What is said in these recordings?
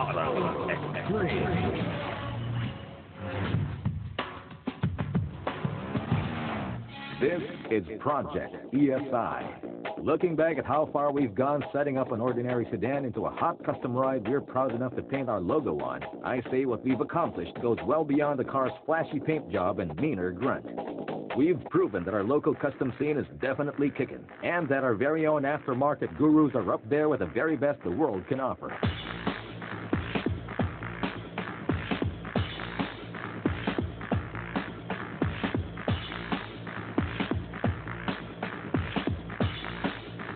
Auto Extreme. This is Project ESI. Looking back at how far we've gone setting up an ordinary sedan into a hot custom ride we're proud enough to paint our logo on, I say what we've accomplished goes well beyond the car's flashy paint job and meaner grunt. We've proven that our local custom scene is definitely kicking, and that our very own aftermarket gurus are up there with the very best the world can offer.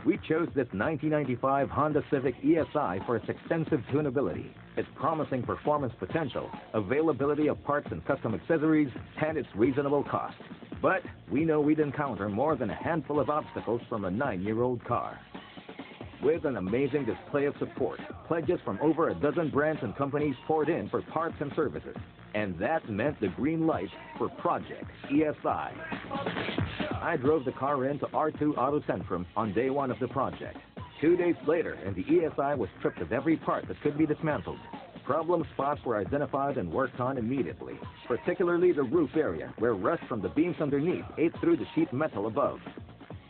We chose this 1995 Honda Civic ESI for its extensive tunability, its promising performance potential, availability of parts and custom accessories, and its reasonable cost. But we know we'd encounter more than a handful of obstacles from a 9-year-old car. With an amazing display of support, pledges from over a dozen brands and companies poured in for parts and services. And that meant the green light for Project ESI. I drove the car into R2 Auto Centrum on day one of the project. 2 days later, and the ESI was stripped of every part that could be dismantled. Problem spots were identified and worked on immediately, particularly the roof area, where rust from the beams underneath ate through the sheet metal above.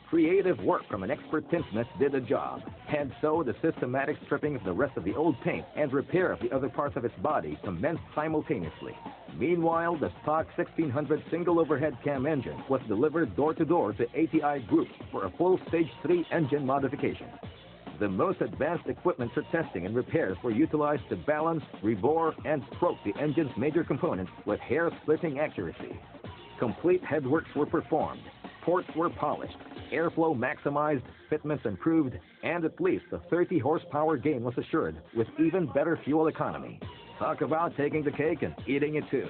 Creative work from an expert tinsmith did the job, and so the systematic stripping of the rest of the old paint and repair of the other parts of its body commenced simultaneously. Meanwhile, the stock 1600 single overhead cam engine was delivered door-to-door to ATI Group for a full Stage 3 engine modification. The most advanced equipment for testing and repairs were utilized to balance, rebore, and stroke the engine's major components with hair-splitting accuracy. Complete headworks were performed, ports were polished, airflow maximized, fitments improved, and at least a 30 horsepower gain was assured with even better fuel economy. Talk about taking the cake and eating it too.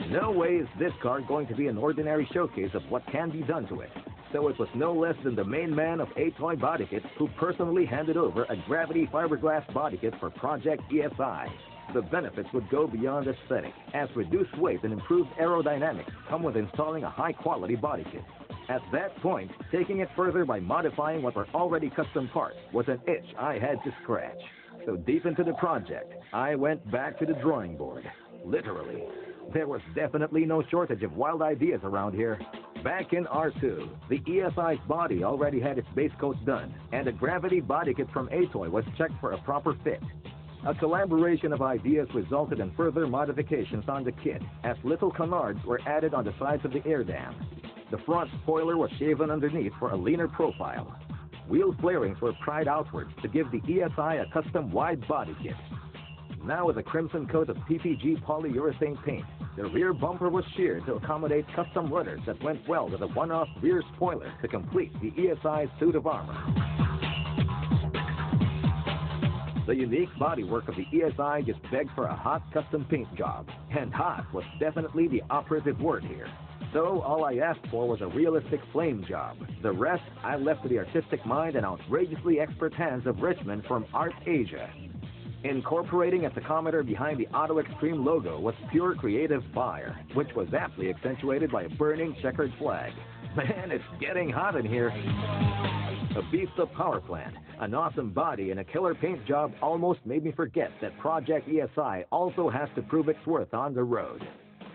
No way is this car going to be an ordinary showcase of what can be done to it. So it was no less than the main man of A-Toy Body Kits who personally handed over a gravity fiberglass body kit for Project ESI. The benefits would go beyond aesthetic, as reduced weight and improved aerodynamics come with installing a high-quality body kit. At that point, taking it further by modifying what were already custom parts was an itch I had to scratch. So deep into the project, I went back to the drawing board. Literally. There was definitely no shortage of wild ideas around here. Back in R2, the ESI's body already had its base coat done, and a gravity body kit from A-Toy was checked for a proper fit. A collaboration of ideas resulted in further modifications on the kit, as little canards were added on the sides of the air dam. The front spoiler was shaven underneath for a leaner profile. Wheel flarings were pried outwards to give the ESI a custom wide body kit. Now with a crimson coat of PPG polyurethane paint, the rear bumper was sheared to accommodate custom rudders that went well with a one-off rear spoiler to complete the ESI's suit of armor. The unique bodywork of the ESI just begged for a hot custom paint job, and hot was definitely the operative word here. So all I asked for was a realistic flame job. The rest I left to the artistic mind and outrageously expert hands of Richmond from Art Asia. Incorporating a tachometer behind the Auto Extreme logo was pure creative fire, which was aptly accentuated by a burning checkered flag. Man, it's getting hot in here. A beefed-up power plant, an awesome body, and a killer paint job almost made me forget that Project ESI also has to prove its worth on the road.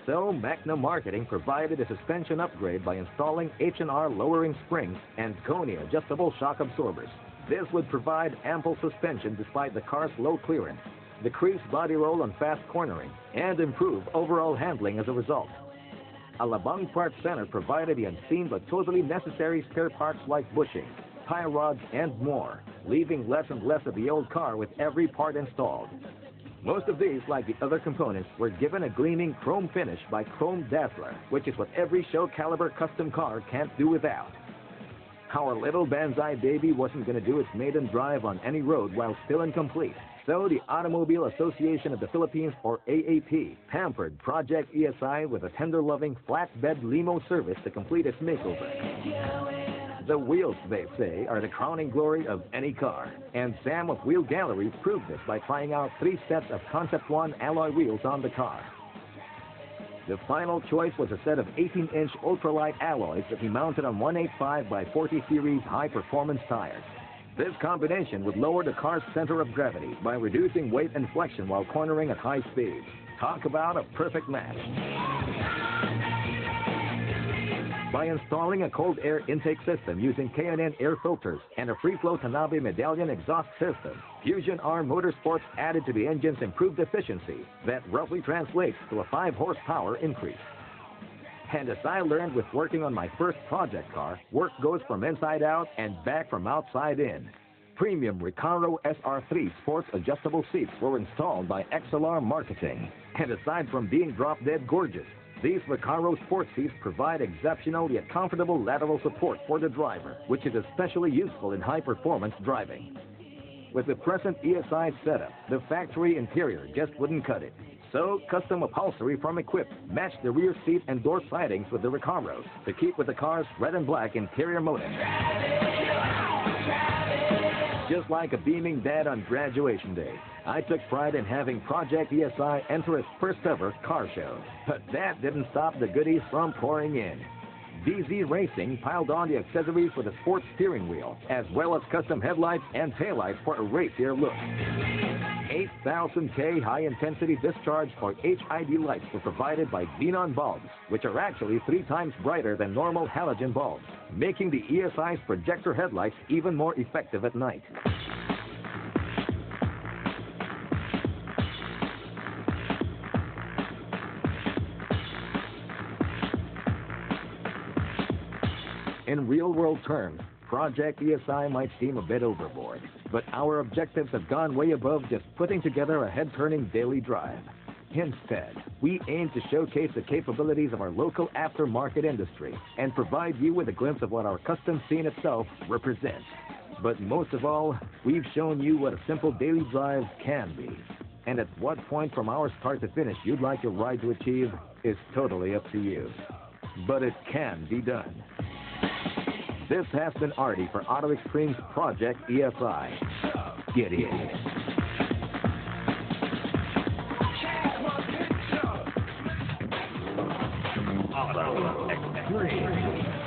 So Magna Marketing provided a suspension upgrade by installing H&R lowering springs and Koni adjustable shock absorbers. This would provide ample suspension despite the car's low clearance, decrease body roll on fast cornering, and improve overall handling as a result. Alabang Parts Center provided the unseen but totally necessary spare parts like bushings, tie rods, and more, leaving less and less of the old car with every part installed. Most of these, like the other components, were given a gleaming chrome finish by Chrome Dazzler, which is what every show caliber custom car can't do without. Our little Banzai baby wasn't going to do its maiden drive on any road while still incomplete. So the Automobile Association of the Philippines, or AAP, pampered Project ESI with a tender-loving flatbed limo service to complete its makeover. The wheels, they say, are the crowning glory of any car. And Sam of Wheel Gallery proved this by trying out 3 sets of Concept 1 alloy wheels on the car. The final choice was a set of 18-inch ultralight alloys that he mounted on 185 by 40 series high-performance tires. This combination would lower the car's center of gravity by reducing weight and flexion while cornering at high speeds. Talk about a perfect match. By installing a cold air intake system using K&N air filters and a free-flow Tanabe medallion exhaust system, Fusion R Motorsports added to the engine's improved efficiency that roughly translates to a 5-horsepower increase. And as I learned with working on my first project car, work goes from inside out and back from outside in. Premium Recaro SR3 sports adjustable seats were installed by XLR Marketing. And aside from being drop-dead gorgeous, these Recaro sport seats provide exceptional yet comfortable lateral support for the driver, which is especially useful in high-performance driving. With the present ESI setup, the factory interior just wouldn't cut it. So, custom upholstery from Equipped matched the rear seat and door sidings with the Recaros to keep with the car's red and black interior motif. Just like a beaming dad on graduation day, I took pride in having Project ESI enter its first ever car show. But that didn't stop the goodies from pouring in. DZ Racing piled on the accessories for the sports steering wheel, as well as custom headlights and taillights for a racier look. 8,000K high-intensity discharge or HID lights were provided by Xenon bulbs, which are actually 3 times brighter than normal halogen bulbs, making the ESI's projector headlights even more effective at night. In real-world terms, Project ESI might seem a bit overboard, but our objectives have gone way above just putting together a head-turning daily drive. Instead, we aim to showcase the capabilities of our local aftermarket industry and provide you with a glimpse of what our custom scene itself represents. But most of all, we've shown you what a simple daily drive can be. And at what point from our start to finish you'd like your ride to achieve is totally up to you. But it can be done. This has been Artie for Auto Extreme's Project ESI. Get in. Auto Extreme.